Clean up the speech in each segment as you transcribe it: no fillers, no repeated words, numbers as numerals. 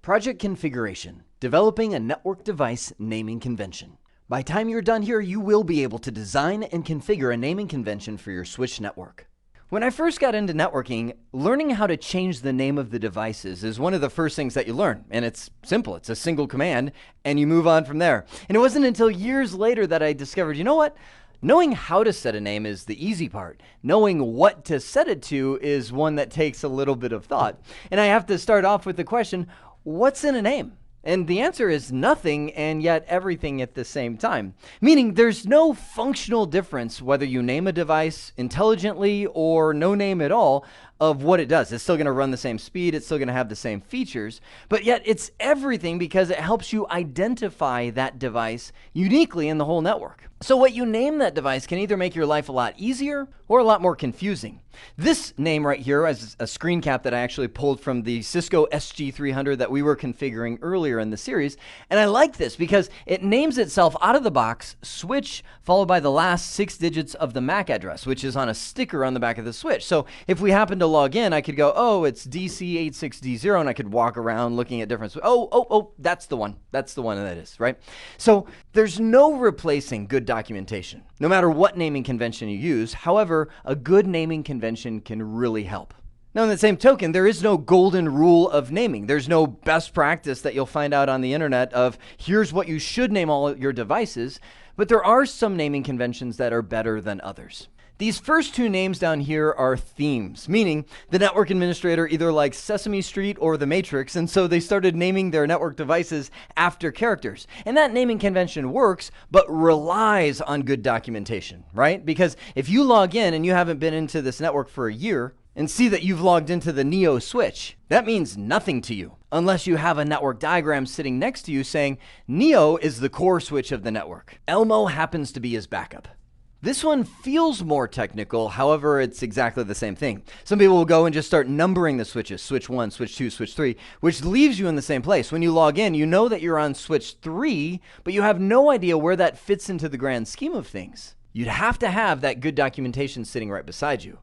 Project Configuration, developing a network device naming convention. By the time you're done here, you will be able to design and configure a naming convention for your switch network. When I first got into networking, learning how to change the name of the devices is one of the first things that you learn. And it's simple. It's a single command, and you move on from there. And it wasn't until years later that I discovered, you know what? Knowing how to set a name is the easy part. Knowing what to set it to is one that takes a little bit of thought. And I have to start off with the question, what's in a name? And the answer is nothing and yet everything at the same time. Meaning there's no functional difference whether you name a device intelligently or no name at all of what it does. It's still going to run the same speed. It's still going to have the same features. But yet it's everything because it helps you identify that device uniquely in the whole network. So what you name that device can either make your life a lot easier or a lot more confusing. This name right here is a screen cap that I actually pulled from the Cisco SG300 that we were configuring earlier in the series. And I like this because it names itself out of the box switch followed by the last 6 digits of the MAC address, which is on a sticker on the back of the switch. So if we happen to log in, I could go, oh, it's DC86D0, and I could walk around looking at different, oh, that's the one. That's the one that is, right? So there's no replacing good documentation, no matter what naming convention you use. However, a good naming convention can really help. Now, in the same token, there is no golden rule of naming. There's no best practice that you'll find out on the internet of here's what you should name all your devices, but there are some naming conventions that are better than others. These first 2 names down here are themes, meaning the network administrator either likes Sesame Street or The Matrix, and so they started naming their network devices after characters. And that naming convention works, but relies on good documentation, right? Because if you log in and you haven't been into this network for a year and see that you've logged into the Neo switch, that means nothing to you, unless you have a network diagram sitting next to you saying Neo is the core switch of the network. Elmo happens to be his backup. This one feels more technical, however, it's exactly the same thing. Some people will go and just start numbering the switches, switch 1, switch 2, switch 3, which leaves you in the same place. When you log in, you know that you're on switch 3, but you have no idea where that fits into the grand scheme of things. You'd have to have that good documentation sitting right beside you.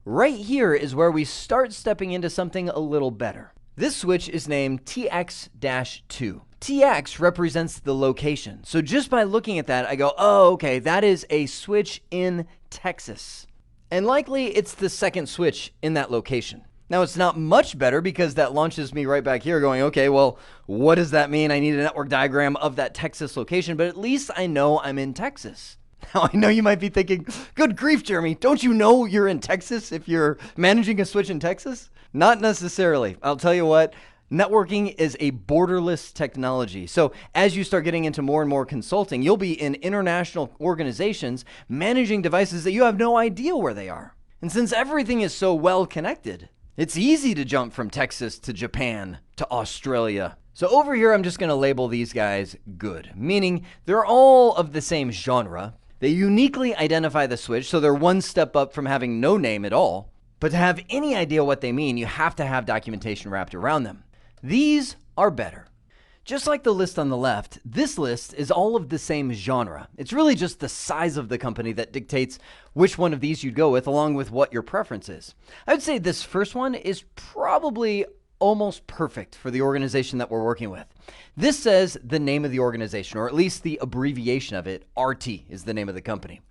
Right here is where we start stepping into something a little better. This switch is named TX-2. TX represents the location. So just by looking at that, I go, oh, okay, that is a switch in Texas. And likely it's the second switch in that location. Now, it's not much better because that launches me right back here going, okay, well, what does that mean? I need a network diagram of that Texas location, but at least I know I'm in Texas. Now, I know you might be thinking, good grief, Jeremy, don't you know you're in Texas if you're managing a switch in Texas? Not necessarily. I'll tell you what, networking is a borderless technology. So as you start getting into more and more consulting, you'll be in international organizations managing devices that you have no idea where they are. And since everything is so well connected, it's easy to jump from Texas to Japan to Australia. So over here, I'm just going to label these guys good, meaning they're all of the same genre. They uniquely identify the switch, so they're one step up from having no name at all. But to have any idea what they mean, you have to have documentation wrapped around them. These are better. Just like the list on the left, this list is all of the same genre. It's really just the size of the company that dictates which one of these you'd go with, along with what your preference is. I would say this first one is probably almost perfect for the organization that we're working with. This says the name of the organization, or at least the abbreviation of it. RT is the name of the company.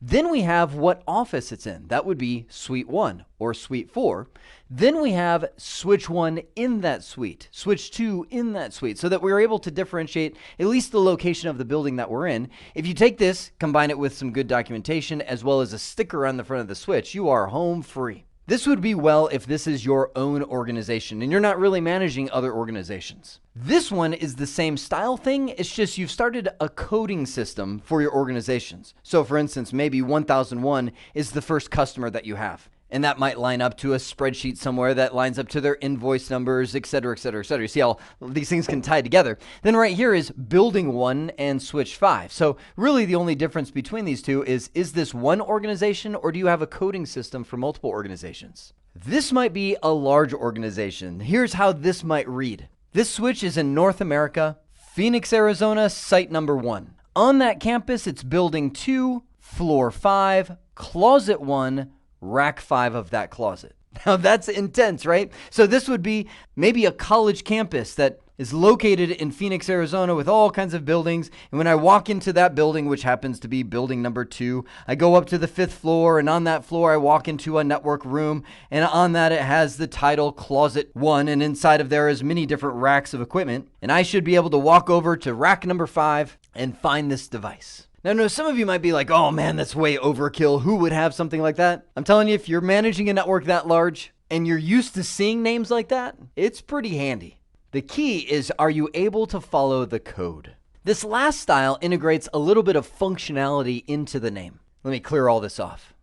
Then we have what office it's in. That would be Suite 1 or Suite 4. Then we have Switch 1 in that suite, Switch 2 in that suite, so that we're able to differentiate at least the location of the building that we're in. If you take this, combine it with some good documentation, as well as a sticker on the front of the switch, you are home free. This would be well if this is your own organization and you're not really managing other organizations. This one is the same style thing, it's just you've started a coding system for your organizations. So for instance, maybe 1001 is the first customer that you have. And that might line up to a spreadsheet somewhere that lines up to their invoice numbers, et cetera, et cetera, et cetera. You see how these things can tie together. Then right here is Building 1 and Switch 5. So really the only difference between these two is this one organization or do you have a coding system for multiple organizations? This might be a large organization. Here's how this might read. This switch is in North America, Phoenix, Arizona, site number 1. On that campus, it's Building 2, Floor 5, Closet 1, Rack 5 of that closet. Now that's intense, right? So this would be maybe a college campus that is located in Phoenix, Arizona with all kinds of buildings. And when I walk into that building, which happens to be building number 2, I go up to the 5th floor, and on that floor I walk into a network room, and on that it has the title Closet 1, and inside of there is many different racks of equipment. And I should be able to walk over to rack number 5 and find this device. Now, some of you might be like, oh man, that's way overkill. Who would have something like that? I'm telling you, if you're managing a network that large and you're used to seeing names like that, it's pretty handy. The key is, are you able to follow the code? This last style integrates a little bit of functionality into the name. Let me clear all this off.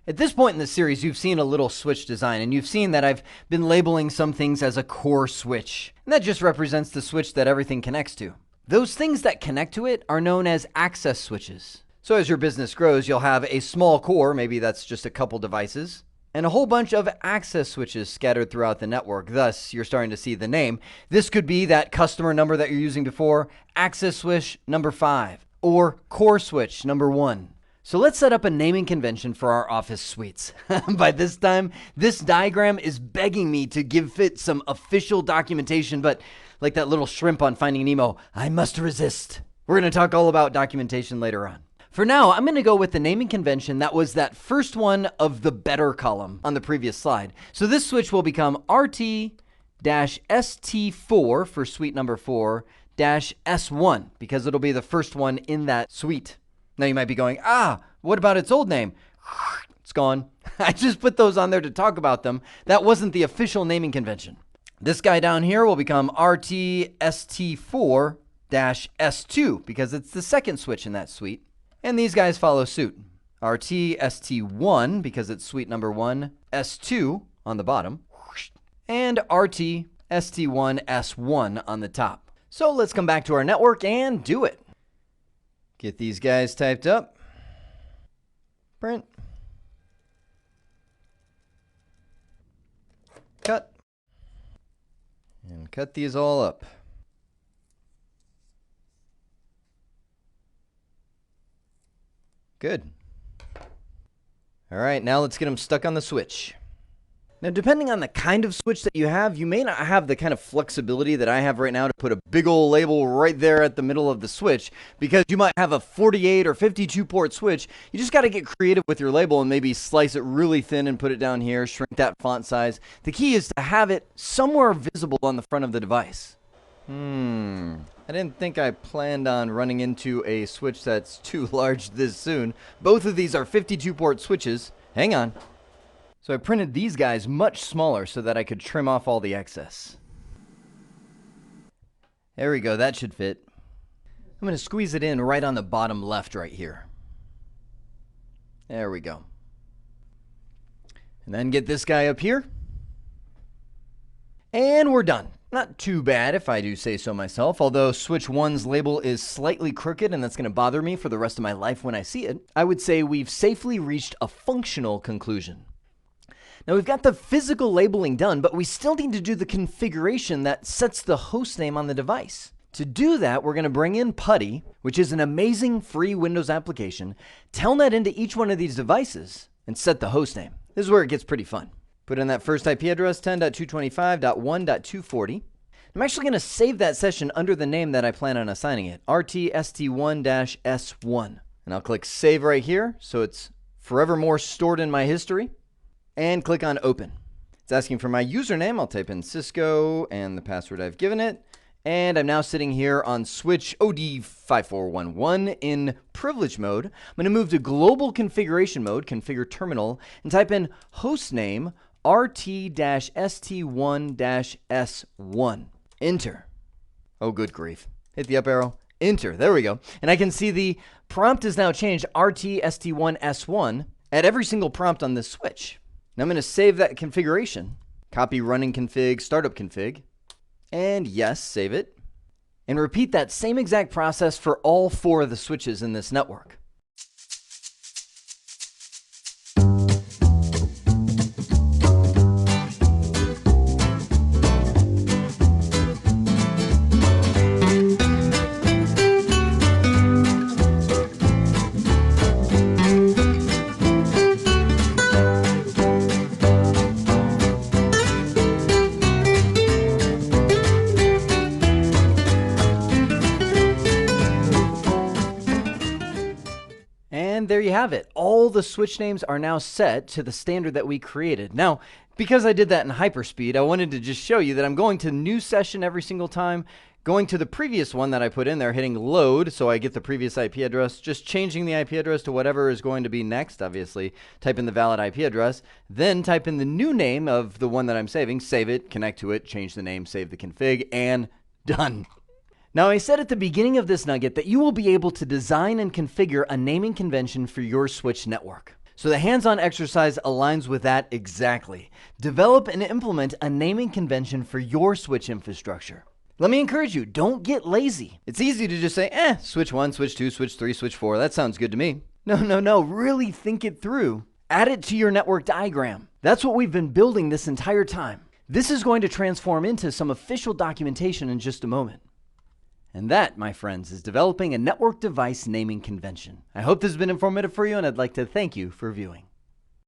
At this point in the series, you've seen a little switch design, and you've seen that I've been labeling some things as a core switch. And that just represents the switch that everything connects to. Those things that connect to it are known as access switches. So as your business grows, you'll have a small core, maybe that's just a couple devices, and a whole bunch of access switches scattered throughout the network. Thus, you're starting to see the name. This could be that customer number that you're using before, access switch number 5, or core switch number 1. So let's set up a naming convention for our office suites. By this time, this diagram is begging me to give it some official documentation, but like that little shrimp on Finding Nemo, I must resist. We're going to talk all about documentation later on. For now, I'm going to go with the naming convention that was that first one of the better column on the previous slide. So this switch will become RT-ST4 for suite number 4 -S1 because it'll be the first one in that suite. Now you might be going, what about its old name? It's gone. I just put those on there to talk about them. That wasn't the official naming convention. This guy down here will become RT-ST4-S2 because it's the second switch in that suite. And these guys follow suit. RT-ST1 because it's suite number 1, S2 on the bottom, and RT-ST1-S1 on the top. So let's come back to our network and do it. Get these guys typed up. Print. Cut. And cut these all up. Good. All right, now let's get them stuck on the switch. Now, depending on the kind of switch that you have, you may not have the kind of flexibility that I have right now to put a big old label right there at the middle of the switch, because you might have a 48 or 52 port switch. You just got to get creative with your label and maybe slice it really thin and put it down here, shrink that font size. The key is to have it somewhere visible on the front of the device. I didn't think I planned on running into a switch that's too large this soon. Both of these are 52 port switches. Hang on. So I printed these guys much smaller so that I could trim off all the excess. There we go, that should fit. I'm going to squeeze it in right on the bottom left right here. There we go. And then get this guy up here. And we're done. Not too bad if I do say so myself, although switch 1's label is slightly crooked and that's going to bother me for the rest of my life when I see it. I would say we've safely reached a functional conclusion. Now we've got the physical labeling done, but we still need to do the configuration that sets the host name on the device. To do that, we're going to bring in PuTTY, which is an amazing free Windows application, telnet into each one of these devices, and set the host name. This is where it gets pretty fun. Put in that first IP address, 10.225.1.240. I'm actually going to save that session under the name that I plan on assigning it, RTST1-S1. And I'll click Save right here, so it's forevermore stored in my history. And click on Open. It's asking for my username. I'll type in Cisco and the password I've given it. And I'm now sitting here on switch OD5411 in privilege mode. I'm going to move to global configuration mode, configure terminal, and type in hostname RT-ST1-S1. Enter. Oh, good grief. Hit the up arrow. Enter. There we go. And I can see the prompt is now changed RT-ST1-S1 at every single prompt on this switch. Now I'm going to save that configuration. Copy running config, startup config. And yes, save it. And repeat that same exact process for all 4 of the switches in this network. there you have it. All the switch names are now set to the standard that we created. Now, because I did that in hyperspeed, I wanted to just show you that I'm going to new session every single time, going to the previous one that I put in there, hitting load so I get the previous IP address, just changing the IP address to whatever is going to be next, obviously. Type in the valid IP address, then type in the new name of the one that I'm saving, save it, connect to it, change the name, save the config, and done. Now, I said at the beginning of this nugget that you will be able to design and configure a naming convention for your switch network. So the hands-on exercise aligns with that exactly. Develop and implement a naming convention for your switch infrastructure. Let me encourage you, don't get lazy. It's easy to just say, switch 1, switch 2, switch 3, switch 4. That sounds good to me. No. Really think it through. Add it to your network diagram. That's what we've been building this entire time. This is going to transform into some official documentation in just a moment. And that, my friends, is developing a network device naming convention. I hope this has been informative for you, and I'd like to thank you for viewing.